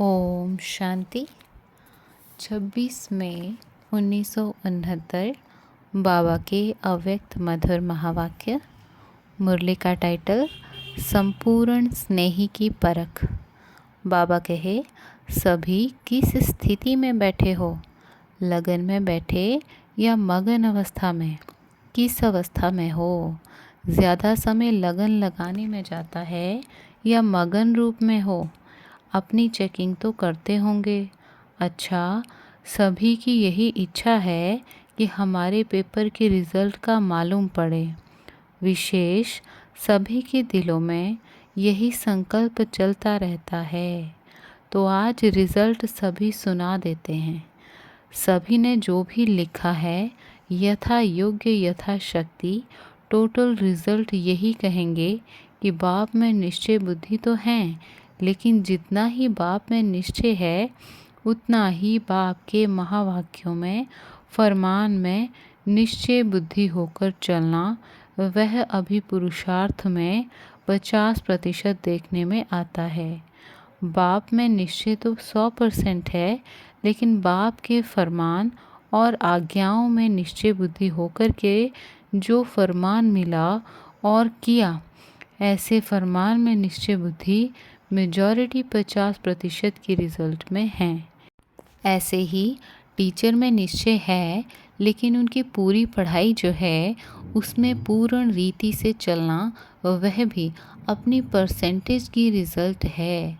ओम शांति। 26 मई 1969 बाबा के अव्यक्त मधुर महावाक्य। मुरली का टाइटल संपूर्ण स्नेही की परख। बाबा कहे, सभी किस स्थिति में बैठे हो, लगन में बैठे या मगन अवस्था में, किस अवस्था में हो। ज़्यादा समय लगन लगाने में जाता है या मगन रूप में हो। अपनी चेकिंग तो करते होंगे। अच्छा, सभी की यही इच्छा है कि हमारे पेपर के रिज़ल्ट का मालूम पड़े। विशेष सभी के दिलों में यही संकल्प चलता रहता है। तो आज रिज़ल्ट सभी सुना देते हैं। सभी ने जो भी लिखा है यथा योग्य यथा शक्ति टोटल रिज़ल्ट यही कहेंगे कि बाप में निश्चय बुद्धि तो हैं, लेकिन जितना ही बाप में निश्चय है उतना ही बाप के महावाक्यों में फरमान में निश्चय बुद्धि होकर चलना, वह अभी पुरुषार्थ में 50% देखने में आता है। बाप में निश्चय तो 100% है, लेकिन बाप के फरमान और आज्ञाओं में निश्चय बुद्धि होकर के जो फरमान मिला और किया, ऐसे फरमान में निश्चय बुद्धि मेजॉरिटी 50% की रिज़ल्ट में हैं। ऐसे ही टीचर में निश्चय है, लेकिन उनकी पूरी पढ़ाई जो है उसमें पूर्ण रीति से चलना, वह भी अपनी परसेंटेज की रिज़ल्ट है।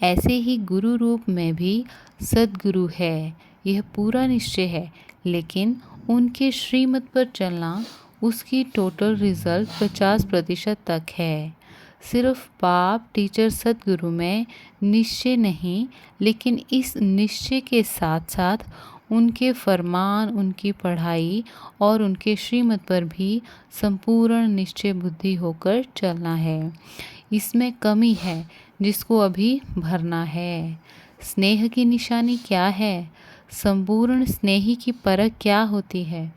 ऐसे ही गुरु रूप में भी सद्गुरु है, यह पूरा निश्चय है, लेकिन उनके श्रीमत पर चलना, उसकी टोटल रिज़ल्ट 50% तक है। सिर्फ बाप टीचर सद्गुरु में निश्चय नहीं, लेकिन इस निश्चय के साथ साथ उनके फरमान, उनकी पढ़ाई और उनके श्रीमत पर भी संपूर्ण निश्चय बुद्धि होकर चलना है। इसमें कमी है जिसको अभी भरना है। स्नेह की निशानी क्या है? संपूर्ण स्नेही की परख क्या होती है?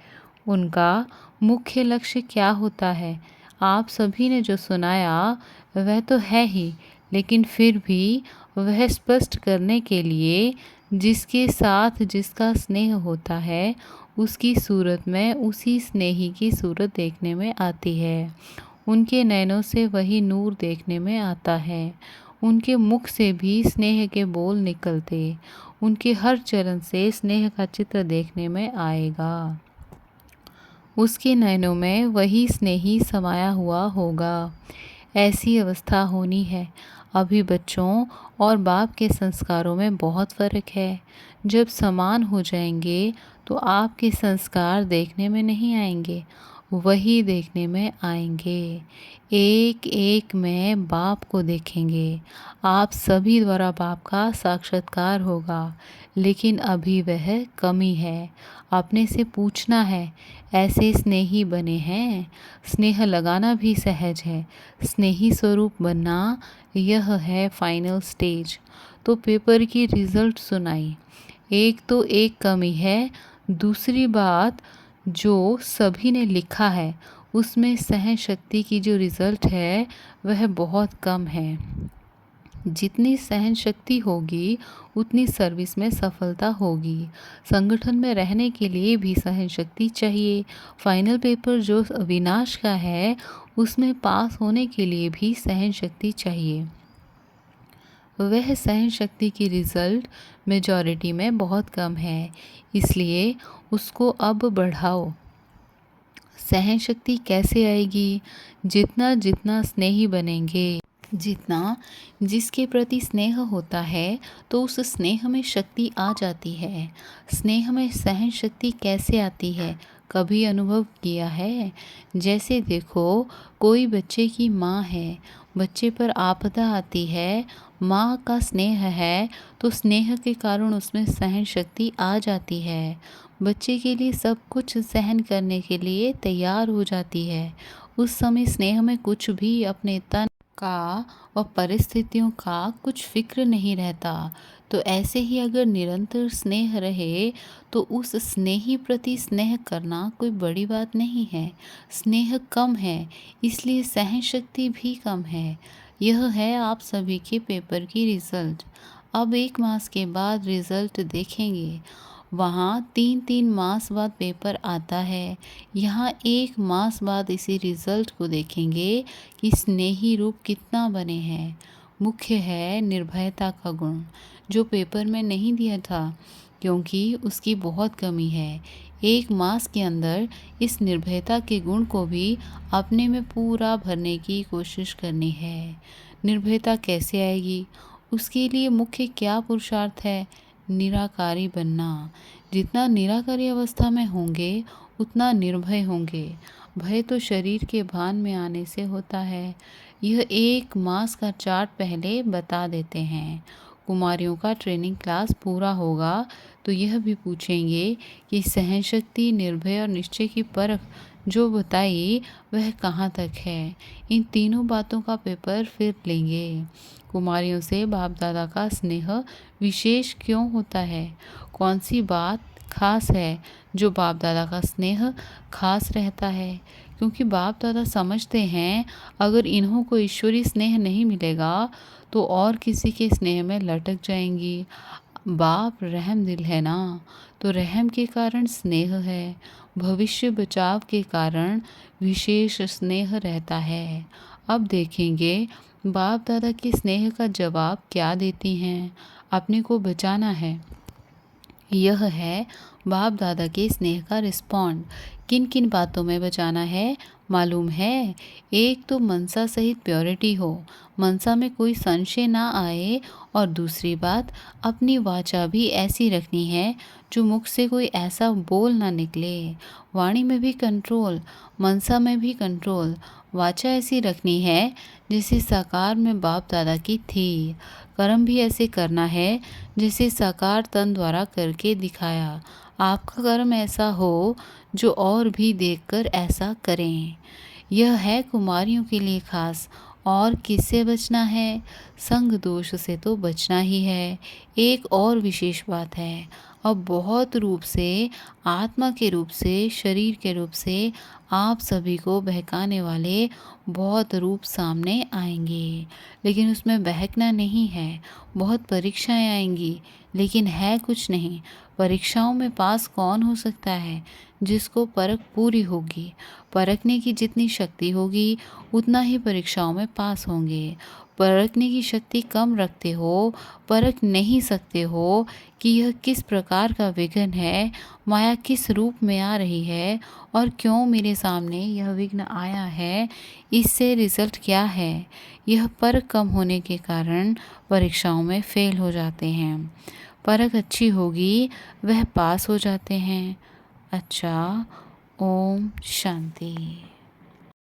उनका मुख्य लक्ष्य क्या होता है? आप सभी ने जो सुनाया वह तो है ही, लेकिन फिर भी वह स्पष्ट करने के लिए जिसके साथ जिसका स्नेह होता है उसकी सूरत में उसी स्नेही की सूरत देखने में आती है। उनके नैनों से वही नूर देखने में आता है। उनके मुख से भी स्नेह के बोल निकलते, उनके हर चरण से स्नेह का चित्र देखने में आएगा। उसके नयनों में वही स्नेही समाया हुआ होगा। ऐसी अवस्था होनी है। अभी बच्चों और बाप के संस्कारों में बहुत फ़र्क है। जब समान हो जाएंगे तो आपके संस्कार देखने में नहीं आएंगे, वही देखने में आएंगे। एक एक में बाप को देखेंगे। आप सभी द्वारा बाप का साक्षात्कार होगा, लेकिन अभी वह कमी है। अपने से पूछना है, ऐसे स्नेही बने हैं? स्नेह लगाना भी सहज है, स्नेही स्वरूप बनना यह है फाइनल स्टेज। तो पेपर की रिज़ल्ट सुनाई। एक तो एक कमी है। दूसरी बात, जो सभी ने लिखा है उसमें सहन शक्ति की जो रिज़ल्ट है वह बहुत कम है। जितनी सहन शक्ति होगी उतनी सर्विस में सफलता होगी। संगठन में रहने के लिए भी सहन शक्ति चाहिए। फाइनल पेपर जो अविनाश का है उसमें पास होने के लिए भी सहन शक्ति चाहिए। वह सहन शक्ति की रिज़ल्ट मेजॉरिटी में बहुत कम है, इसलिए उसको अब बढ़ाओ। सहन शक्ति कैसे आएगी? जितना जितना स्नेही बनेंगे, जितना जिसके प्रति स्नेह होता है तो उस स्नेह में शक्ति आ जाती है। स्नेह में सहन शक्ति कैसे आती है, कभी अनुभव किया है? जैसे देखो, कोई बच्चे की माँ है, बच्चे पर आपदा आती है, माँ का स्नेह है तो स्नेह के कारण उसमें सहन शक्ति आ जाती है। बच्चे के लिए सब कुछ सहन करने के लिए तैयार हो जाती है। उस समय स्नेह में कुछ भी अपने तन का व परिस्थितियों का कुछ फिक्र नहीं रहता। तो ऐसे ही अगर निरंतर स्नेह रहे तो उस स्नेही प्रति स्नेह करना कोई बड़ी बात नहीं है। स्नेह कम है, इसलिए सहन शक्ति भी कम है। यह है आप सभी के पेपर की रिज़ल्ट। अब 1 मास के बाद रिजल्ट देखेंगे। वहाँ 3-3 मास बाद पेपर आता है। यहाँ 1 मास बाद इसी रिजल्ट को देखेंगे कि स्नेही रूप कितना बने हैं। मुख्य है निर्भयता का गुण, जो पेपर में नहीं दिया था, क्योंकि उसकी बहुत कमी है। 1 मास के अंदर इस निर्भयता के गुण को भी अपने में पूरा भरने की कोशिश करनी है। निर्भयता कैसे आएगी? उसके लिए मुख्य क्या पुरुषार्थ है? निराकारी बनना। जितना निराकारी अवस्था में होंगे उतना निर्भय होंगे। भय तो शरीर के भान में आने से होता है। यह 1 मास का चार्ट पहले बता देते हैं। कुमारियों का ट्रेनिंग क्लास पूरा होगा तो यह भी पूछेंगे कि सहनशक्ति, निर्भय और निश्चय की परख जो बताई वह कहाँ तक है। इन तीनों बातों का पेपर फिर लेंगे। कुमारियों से बाप दादा का स्नेह विशेष क्यों होता है? कौन सी बात खास है जो बाप दादा का स्नेह खास रहता है? क्योंकि बाप दादा समझते हैं अगर इन्हों को ईश्वरीय स्नेह नहीं मिलेगा तो और किसी के स्नेह में लटक जाएंगी। बाप रहम दिल है ना, तो रहम के कारण स्नेह है। भविष्य बचाव के कारण विशेष स्नेह रहता है। अब देखेंगे बाप दादा के स्नेह का जवाब क्या देती हैं। अपने को बचाना है, यह है बाप दादा के स्नेह का रिस्पॉन्ड। किन किन बातों में बचाना है मालूम है? एक तो मनसा सहित प्योरिटी हो, मनसा में कोई संशय ना आए, और दूसरी बात अपनी वाचा भी ऐसी रखनी है जो मुख से कोई ऐसा बोल ना निकले। वाणी में भी कंट्रोल, मनसा में भी कंट्रोल। वाचा ऐसी रखनी है जैसे साकार में बाप दादा की थी। कर्म भी ऐसे करना है जैसे साकार तन द्वारा करके दिखाया। आपका कर्म ऐसा हो जो और भी देखकर ऐसा करें। यह है कुमारियों के लिए खास। और किससे बचना है? संग दोष से तो बचना ही है। एक और विशेष बात है, अब बहुत रूप से, आत्मा के रूप से, शरीर के रूप से आप सभी को बहकाने वाले बहुत रूप सामने आएंगे, लेकिन उसमें बहकना नहीं है। बहुत परीक्षाएं आएंगी, लेकिन है कुछ नहीं। परीक्षाओं में पास कौन हो सकता है? जिसको परख पूरी होगी। परखने की जितनी शक्ति होगी उतना ही परीक्षाओं में पास होंगे। परखने की शक्ति कम रखते हो, परख नहीं सकते हो कि यह किस प्रकार का विघ्न है, माया किस रूप में आ रही है और क्यों मेरे सामने यह विघ्न आया है, इससे रिजल्ट क्या है। यह परख कम होने के कारण परीक्षाओं में फेल हो जाते हैं। परख अच्छी होगी वह पास हो जाते हैं। अच्छा, ओम शांति।